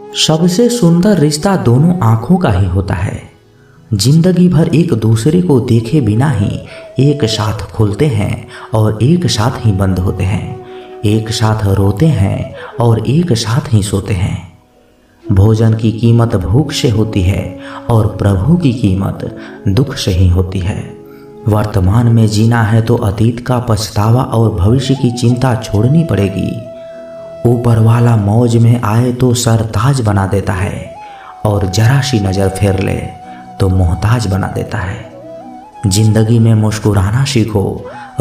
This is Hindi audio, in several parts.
सबसे सुंदर रिश्ता दोनों आंखों का ही होता है। जिंदगी भर एक दूसरे को देखे बिना ही एक साथ खुलते हैं और एक साथ ही बंद होते हैं, एक साथ रोते हैं और एक साथ ही सोते हैं। भोजन की कीमत भूख से होती है और प्रभु की कीमत दुख से ही होती है। वर्तमान में जीना है तो अतीत का पछतावा और भविष्य की चिंता छोड़नी पड़ेगी। ऊपर वाला मौज में आए तो सरताज बना देता है और जरा सी नज़र फेर ले तो मोहताज बना देता है। जिंदगी में मुस्कुराना सीखो,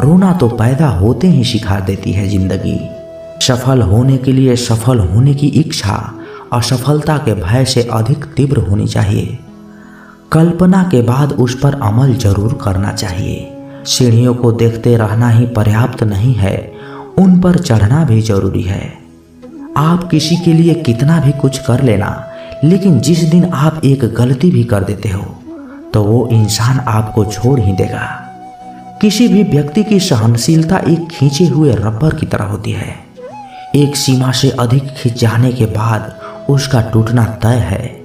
रोना तो पैदा होते ही सिखा देती है जिंदगी। सफल होने के लिए सफल होने की इच्छा असफलता के भय से अधिक तीव्र होनी चाहिए। कल्पना के बाद उस पर अमल जरूर करना चाहिए। सीढ़ियों को देखते रहना ही पर्याप्त नहीं है, उन पर चढ़ना भी जरूरी है। आप किसी के लिए कितना भी कुछ कर लेना, लेकिन जिस दिन आप एक गलती भी कर देते हो तो वो इंसान आपको छोड़ ही देगा। किसी भी व्यक्ति की सहनशीलता एक खींचे हुए रबर की तरह होती है। एक सीमा से अधिक खिंच जाने के बाद उसका टूटना तय है।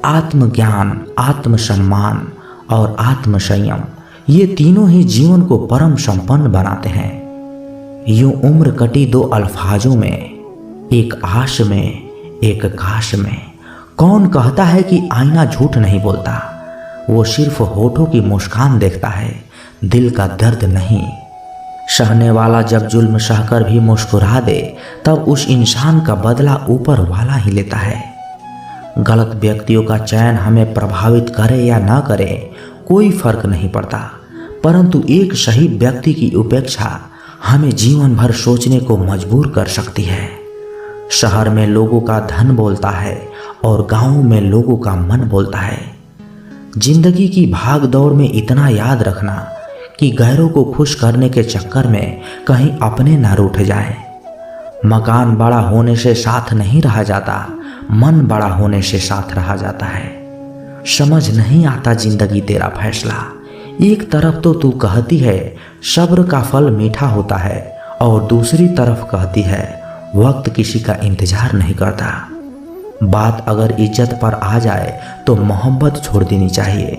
आत्मज्ञान, आत्मसम्मान और आत्मसंयम, ये तीनों ही जीवन को परम संपन्न बनाते हैं। यूं उम्र कटी दो अल्फाजों में, एक आश में एक काश में। कौन कहता है कि आईना झूठ नहीं बोलता? वो सिर्फ होठों की मुस्कान देखता है, दिल का दर्द नहीं। सहने वाला जब जुल्म सहकर भी मुस्कुरा दे तब उस इंसान का बदला ऊपर वाला ही लेता है। गलत व्यक्तियों का चयन हमें प्रभावित करे या ना करे कोई फर्क नहीं पड़ता, परंतु एक सही व्यक्ति की उपेक्षा हमें जीवन भर सोचने को मजबूर कर सकती है। शहर में लोगों का धन बोलता है और गांव में लोगों का मन बोलता है। जिंदगी की भाग दौड़ में इतना याद रखना कि गैरों को खुश करने के चक्कर में कहीं अपने ना रूठ जाए। मकान बड़ा होने से साथ नहीं रहा जाता, मन बड़ा होने से साथ रहा जाता है। समझ नहीं आता जिंदगी तेरा फैसला। एक तरफ तो तू कहती है सब्र का फल मीठा होता है और दूसरी तरफ कहती है वक्त किसी का इंतजार नहीं करता। बात अगर इज्जत पर आ जाए तो मोहब्बत छोड़ देनी चाहिए।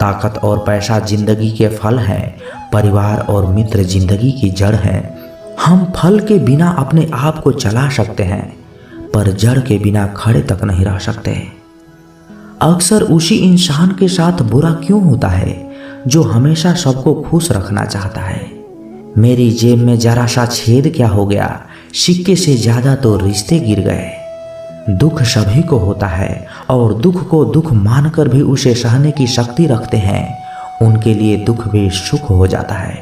ताकत और पैसा जिंदगी के फल हैं, परिवार और मित्र जिंदगी की जड़ हैं। हम फल के बिना अपने आप को चला सकते हैं, पर जड़ के बिना खड़े तक नहीं रह सकते। अक्सर उसी इंसान के साथ बुरा क्यों होता है जो हमेशा सबको खुश रखना चाहता है। मेरी जेब में जरा सा छेद क्या हो गया, सिक्के से ज्यादा तो रिश्ते गिर गए। दुख सभी को होता है और दुख को दुख मानकर भी उसे सहने की शक्ति रखते हैं, उनके लिए दुख भी सुख हो जाता है।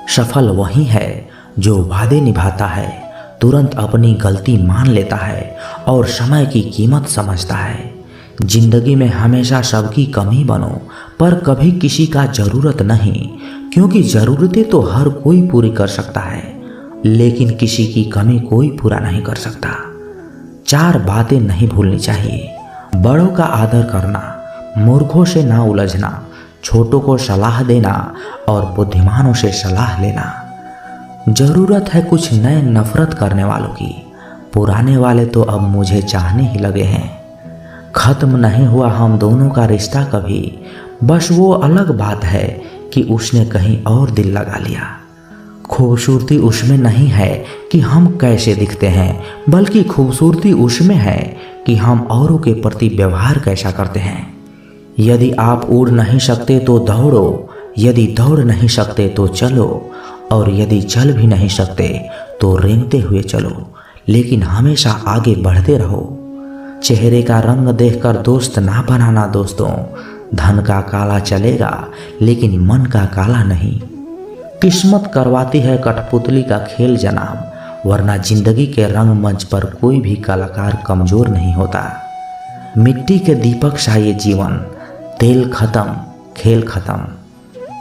सफल वही है जो वादे निभाता है, तुरंत अपनी गलती मान लेता है और समय की कीमत समझता है। जिंदगी में हमेशा सबकी कमी बनो, पर कभी किसी का जरूरत नहीं, क्योंकि जरूरतें तो हर कोई पूरी कर सकता है, लेकिन किसी की कमी कोई पूरा नहीं कर सकता। 4 बातें नहीं भूलनी चाहिए। बड़ों का आदर करना, मूर्खों से ना उलझना, छोटों को सलाह देना और बुद्धिमानों से सलाह लेना। जरूरत है कुछ नए नफरत करने वालों की, पुराने वाले तो अब मुझे चाहने ही लगे हैं। खत्म नहीं हुआ हम दोनों का रिश्ता कभी, बस वो अलग बात है कि उसने कहीं और दिल लगा लिया। खूबसूरती उसमें नहीं है कि हम कैसे दिखते हैं, बल्कि खूबसूरती उसमें है कि हम औरों के प्रति व्यवहार कैसा करते हैं। यदि आप उड़ नहीं सकते तो दौड़ो, यदि दौड़ नहीं सकते तो चलो, और यदि चल भी नहीं सकते तो रेंगते हुए चलो, लेकिन हमेशा आगे बढ़ते रहो। चेहरे का रंग देखकर दोस्त ना बनाना दोस्तों। धन का काला चलेगा लेकिन मन का काला नहीं। किस्मत करवाती है कठपुतली का खेल जनाब, वरना जिंदगी के रंगमंच पर कोई भी कलाकार कमजोर नहीं होता। मिट्टी के दीपक सा ये जीवन, तेल खत्म खेल खत्म।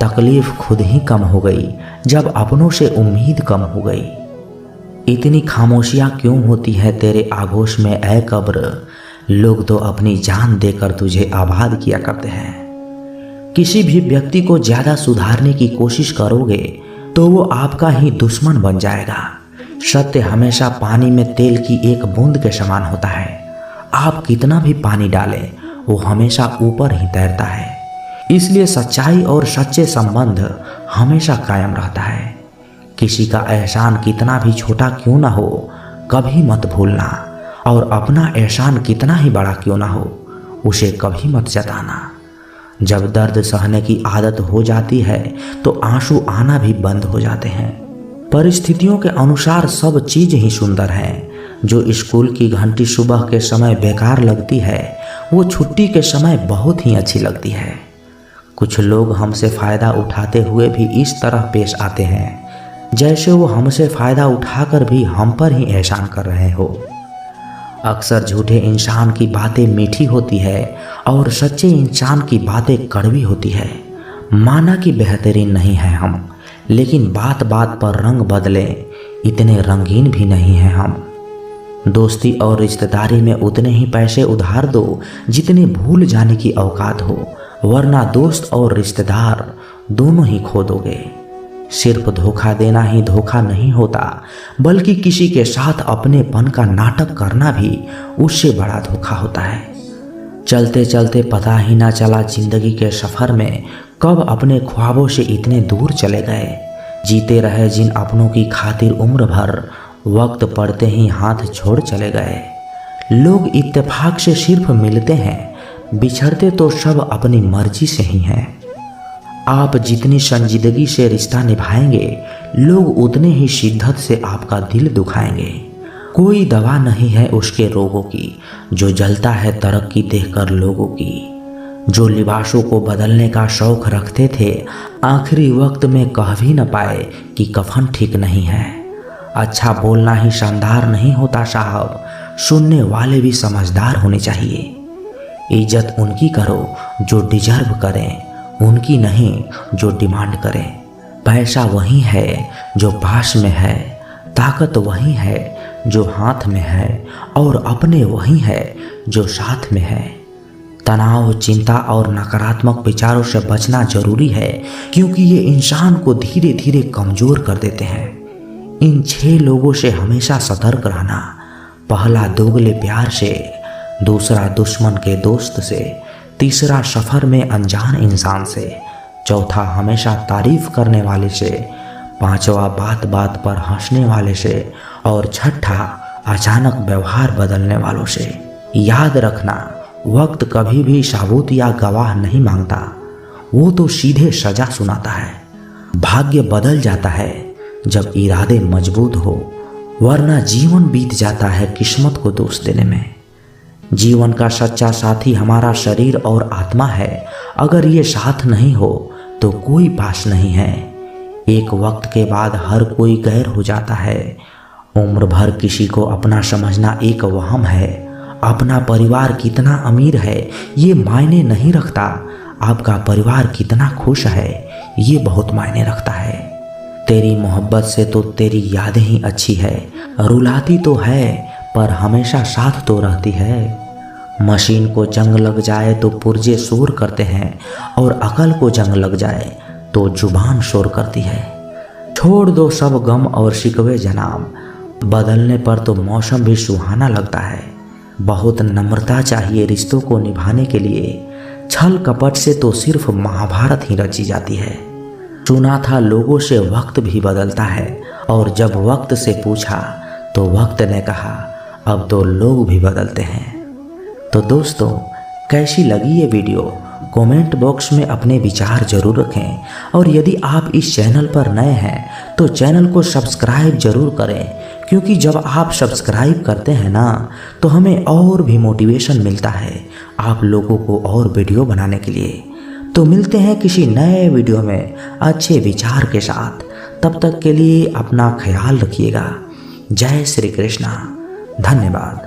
तकलीफ खुद ही कम हो गई जब अपनों से उम्मीद कम हो गई। इतनी खामोशियां क्यों होती है तेरे आगोश में ऐ कब्र, लोग तो अपनी जान देकर तुझे आबाद किया करते हैं। किसी भी व्यक्ति को ज्यादा सुधारने की कोशिश करोगे तो वो आपका ही दुश्मन बन जाएगा। सत्य हमेशा पानी में तेल की एक बूंद के समान होता है। आप कितना भी पानी डालें वो हमेशा ऊपर ही तैरता है। इसलिए सच्चाई और सच्चे संबंध हमेशा कायम रहता है। किसी का एहसान कितना भी छोटा क्यों ना हो कभी मत भूलना, और अपना एहसान कितना ही बड़ा क्यों ना हो उसे कभी मत जताना। जब दर्द सहने की आदत हो जाती है तो आंसू आना भी बंद हो जाते हैं। परिस्थितियों के अनुसार सब चीज ही सुंदर है। जो स्कूल की घंटी सुबह के समय बेकार लगती है वो छुट्टी के समय बहुत ही अच्छी लगती है। कुछ लोग हमसे फ़ायदा उठाते हुए भी इस तरह पेश आते हैं जैसे वो हमसे फ़ायदा उठाकर भी हम पर ही एहसान कर रहे हो। अक्सर झूठे इंसान की बातें मीठी होती है और सच्चे इंसान की बातें कड़वी होती है। माना कि बेहतरीन नहीं है हम, लेकिन बात बात पर रंग बदले इतने रंगीन भी नहीं हैं हम। दोस्ती और रिश्तेदारी में उतने ही पैसे उधार दो जितने भूल जाने की औकात हो, वरना दोस्त और रिश्तेदार दोनों ही खो दोगे। सिर्फ धोखा देना ही धोखा नहीं होता, बल्कि किसी के साथ अपनेपन का नाटक करना भी उससे बड़ा धोखा होता है। चलते चलते पता ही ना चला जिंदगी के सफ़र में कब अपने ख्वाबों से इतने दूर चले गए। जीते रहे जिन अपनों की खातिर उम्र भर, वक्त पड़ते ही हाथ छोड़ चले गए। लोग इत्तेफाक से सिर्फ मिलते हैं, बिछड़ते तो सब अपनी मर्जी से ही हैं। आप जितनी संजीदगी से रिश्ता निभाएंगे लोग उतने ही शिद्दत से आपका दिल दुखाएंगे। कोई दवा नहीं है उसके रोगों की जो जलता है तरक्की देखकर लोगों की। जो लिबासों को बदलने का शौक रखते थे आखिरी वक्त में कह भी न पाए कि कफन ठीक नहीं है। अच्छा बोलना ही शानदार नहीं होता साहब, सुनने वाले भी समझदार होने चाहिए। इज्जत उनकी करो जो डिजर्व करें, उनकी नहीं जो डिमांड करें। पैसा वही है जो पास में है, ताकत वही है जो हाथ में है, और अपने वही है जो साथ में है। तनाव, चिंता और नकारात्मक विचारों से बचना जरूरी है, क्योंकि ये इंसान को धीरे धीरे कमज़ोर कर देते हैं। इन 6 लोगों से हमेशा सतर्क रहना। पहला दोगले प्यार से, दूसरा दुश्मन के दोस्त से, तीसरा सफ़र में अनजान इंसान से, चौथा हमेशा तारीफ करने वाले से, पांचवा बात बात पर हंसने वाले से, और छठा अचानक व्यवहार बदलने वालों से। याद रखना, वक्त कभी भी साबूत या गवाह नहीं मांगता, वो तो सीधे सजा सुनाता है। भाग्य बदल जाता है जब इरादे मजबूत हो, वरना जीवन बीत जाता है किस्मत को दोष देने में। जीवन का सच्चा साथी हमारा शरीर और आत्मा है। अगर ये साथ नहीं हो तो कोई पास नहीं है। एक वक्त के बाद हर कोई गैर हो जाता है। उम्र भर किसी को अपना समझना एक वहम है। अपना परिवार कितना अमीर है ये मायने नहीं रखता, आपका परिवार कितना खुश है ये बहुत मायने रखता है। तेरी मोहब्बत से तो तेरी यादें ही अच्छी है, रुलाती तो है पर हमेशा साथ तो रहती है। मशीन को जंग लग जाए तो पुर्जे शोर करते हैं, और अकल को जंग लग जाए तो जुबान शोर करती है। छोड़ दो सब गम और शिकवे जनाब, बदलने पर तो मौसम भी सुहाना लगता है। बहुत नम्रता चाहिए रिश्तों को निभाने के लिए, छल कपट से तो सिर्फ महाभारत ही रची जाती है। सुना था लोगों से वक्त भी बदलता है, और जब वक्त से पूछा तो वक्त ने कहा अब तो लोग भी बदलते हैं। तो दोस्तों, कैसी लगी ये वीडियो कमेंट बॉक्स में अपने विचार जरूर रखें, और यदि आप इस चैनल पर नए हैं तो चैनल को सब्सक्राइब जरूर करें, क्योंकि जब आप सब्सक्राइब करते हैं ना तो हमें और भी मोटिवेशन मिलता है आप लोगों को और वीडियो बनाने के लिए। तो मिलते हैं किसी नए वीडियो में अच्छे विचार के साथ। तब तक के लिए अपना ख्याल रखिएगा। जय श्री कृष्णा। धन्यवाद।